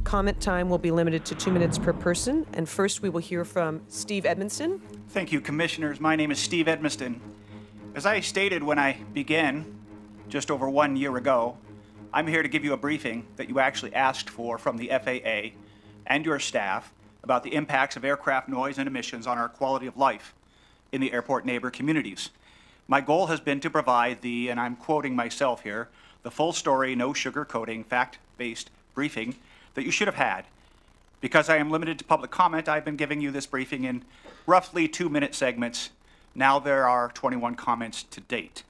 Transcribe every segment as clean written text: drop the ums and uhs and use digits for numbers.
comment time will be limited to 2 minutes per person. And first, we will hear from Steve Edmonston. Thank you, Commissioners. My name is Steve Edmonston. As I stated when I began just over 1 year ago, I'm here to give you a briefing that you actually asked for from the FAA and your staff about the impacts of aircraft noise and emissions on our quality of life in the airport neighbor communities. My goal has been to provide the, and I'm quoting myself here, the full story, no sugarcoating, fact-based briefing that you should have had. Because I am limited to public comment, I've been giving you this briefing in roughly 2-minute segments. Now there are 21 comments to date.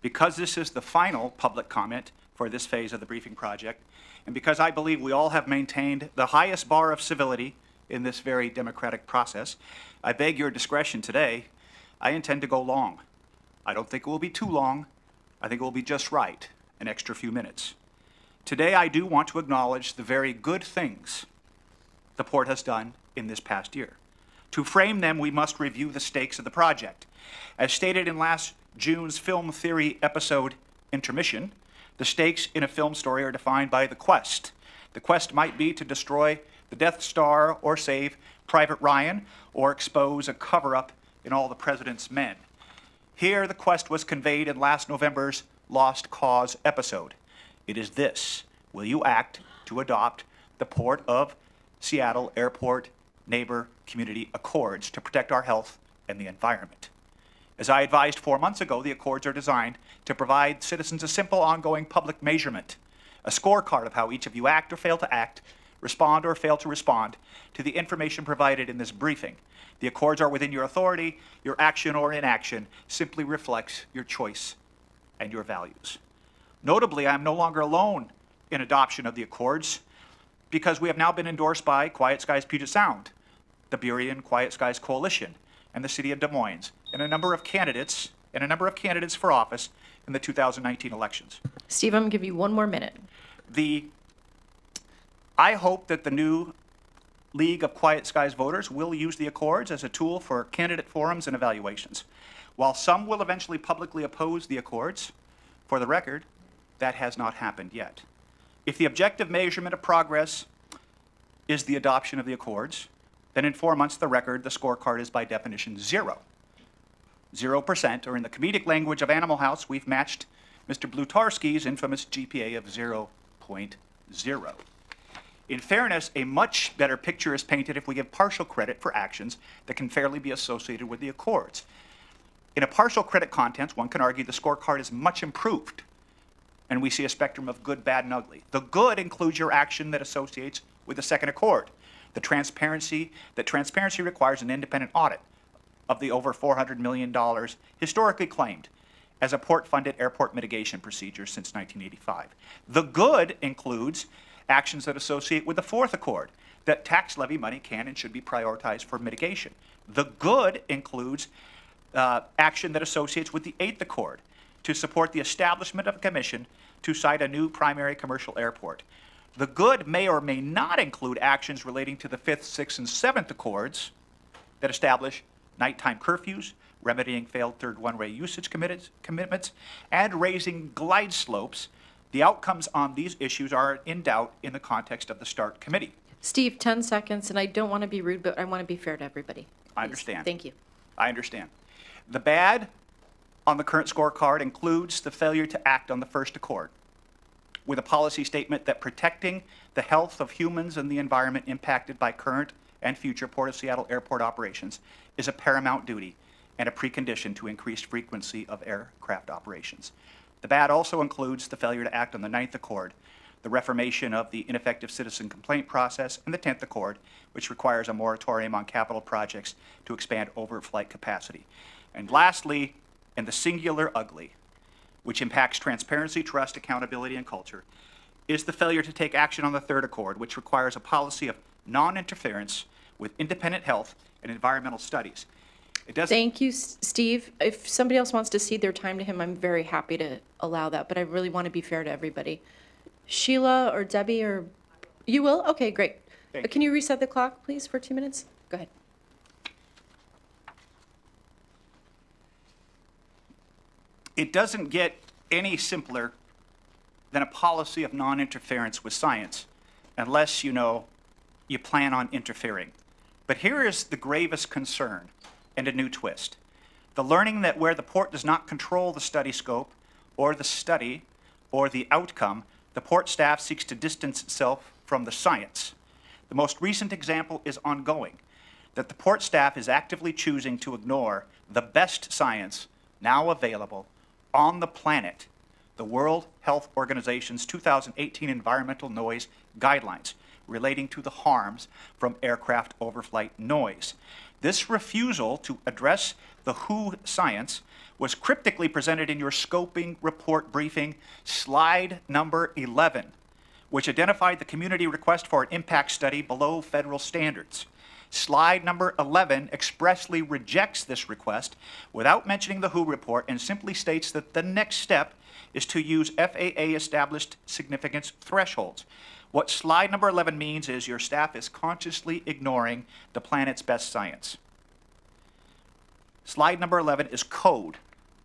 Because this is the final public comment for this phase of the briefing project, and because I believe we all have maintained the highest bar of civility in this very democratic process, I beg your discretion today. I intend to go long. I don't think it will be too long. I think it will be just right, an extra few minutes. Today I do want to acknowledge the very good things the port has done in this past year. To frame them, we must review the stakes of the project. As stated in last June's Film Theory episode, Intermission, the stakes in a film story are defined by the quest. The quest might be to destroy the Death Star or save Private Ryan or expose a cover-up in all the President's men. Here, the quest was conveyed in last November's Lost Cause episode. It is this: will you act to adopt the Port of Seattle Airport Neighbor Community Accords to protect our health and the environment? As I advised 4 months ago, the Accords are designed to provide citizens a simple, ongoing public measurement, a scorecard of how each of you act or fail to act, respond or fail to respond to the information provided in this briefing. The Accords are within your authority. Your action or inaction simply reflects your choice and your values. Notably, I am no longer alone in adoption of the Accords because we have now been endorsed by Quiet Skies Puget Sound, the Burien Quiet Skies Coalition, and the City of Des Moines, and a number of candidates for office in the 2019 elections. Steve, I'm going to give you 1 more minute. I hope that the new League of Quiet Skies voters will use the Accords as a tool for candidate forums and evaluations. While some will eventually publicly oppose the Accords, for the record, that has not happened yet. If the objective measurement of progress is the adoption of the Accords, then in 4 months, the scorecard is by definition 0. 0%, or in the comedic language of Animal House, we've matched Mr. Blutarski's infamous GPA of 0.0. In fairness, a much better picture is painted if we give partial credit for actions that can fairly be associated with the Accords. In a partial credit context, one can argue the scorecard is much improved, and we see a spectrum of good, bad, and ugly. The good includes your action that associates with the second Accord. That transparency requires an independent audit of the over $400 million historically claimed as a port-funded airport mitigation procedure since 1985. The good includes actions that associate with the fourth Accord, that tax levy money can and should be prioritized for mitigation. The good includes action that associates with the eighth Accord to support the establishment of a commission to site a new primary commercial airport. The good may or may not include actions relating to the fifth, sixth, and seventh Accords that establish nighttime curfews, remedying failed third one-way usage commitments, and raising glide slopes. The outcomes on these issues are in doubt in the context of the START committee. Steve, 10 seconds, and I don't want to be rude, but I want to be fair to everybody. I understand. Thank you. I understand. The bad on the current scorecard includes the failure to act on the first Accord, with a policy statement that protecting the health of humans and the environment impacted by current and future Port of Seattle airport operations is a paramount duty and a precondition to increased frequency of aircraft operations. The bad also includes the failure to act on the ninth Accord, the reformation of the ineffective citizen complaint process, and the 10th Accord, which requires a moratorium on capital projects to expand overflight capacity. And lastly, and the singular ugly, which impacts transparency, trust, accountability, and culture, is the failure to take action on the third Accord, which requires a policy of non-interference with independent health and environmental studies. Thank you, Steve. If somebody else wants to cede their time to him, I'm very happy to allow that, but I really want to be fair to everybody. Sheila or Debbie, or you will? Okay, great. Can you reset the clock, please, for 2 minutes? Go ahead. It doesn't get any simpler than a policy of non-interference with science unless, you plan on interfering. But here is the gravest concern and a new twist. The learning that where the port does not control the study scope or the study or the outcome, the port staff seeks to distance itself from the science. The most recent example is ongoing, that the port staff is actively choosing to ignore the best science now available on the planet, the World Health Organization's 2018 Environmental Noise Guidelines relating to the harms from aircraft overflight noise. This refusal to address the WHO science was cryptically presented in your scoping report briefing, slide number 11, which identified the community request for an impact study below federal standards. Slide number 11 expressly rejects this request without mentioning the WHO report and simply states that the next step is to use FAA-established significance thresholds. What slide number 11 means is your staff is consciously ignoring the planet's best science. Slide number 11 is code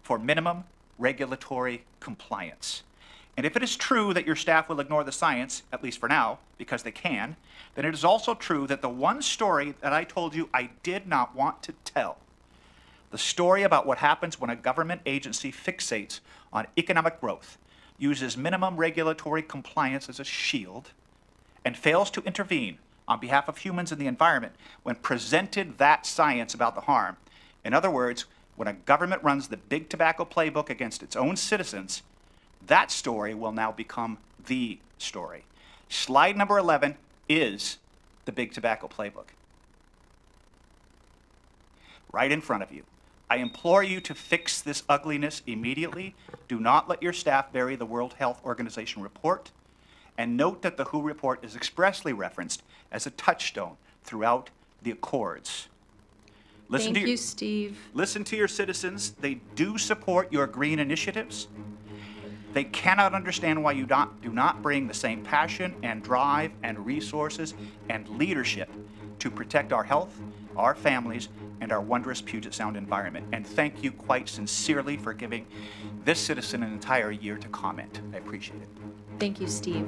for minimum regulatory compliance. And if it is true that your staff will ignore the science, at least for now, because they can, then it is also true that the one story that I told you I did not want to tell, the story about what happens when a government agency fixates on economic growth, uses minimum regulatory compliance as a shield, and fails to intervene on behalf of humans and the environment when presented that science about the harm. In other words, when a government runs the big tobacco playbook against its own citizens, that story will now become the story. Slide number 11 is the big tobacco playbook. Right in front of you. I implore you to fix this ugliness immediately. Do not let your staff bury the World Health Organization report. And note that the WHO report is expressly referenced as a touchstone throughout the Accords. Thank you, Steve. Listen to your citizens. They do support your green initiatives. They cannot understand why you do not bring the same passion and drive and resources and leadership to protect our health, our families, and our wondrous Puget Sound environment. And thank you quite sincerely for giving this citizen an entire year to comment. I appreciate it. Thank you, Steve.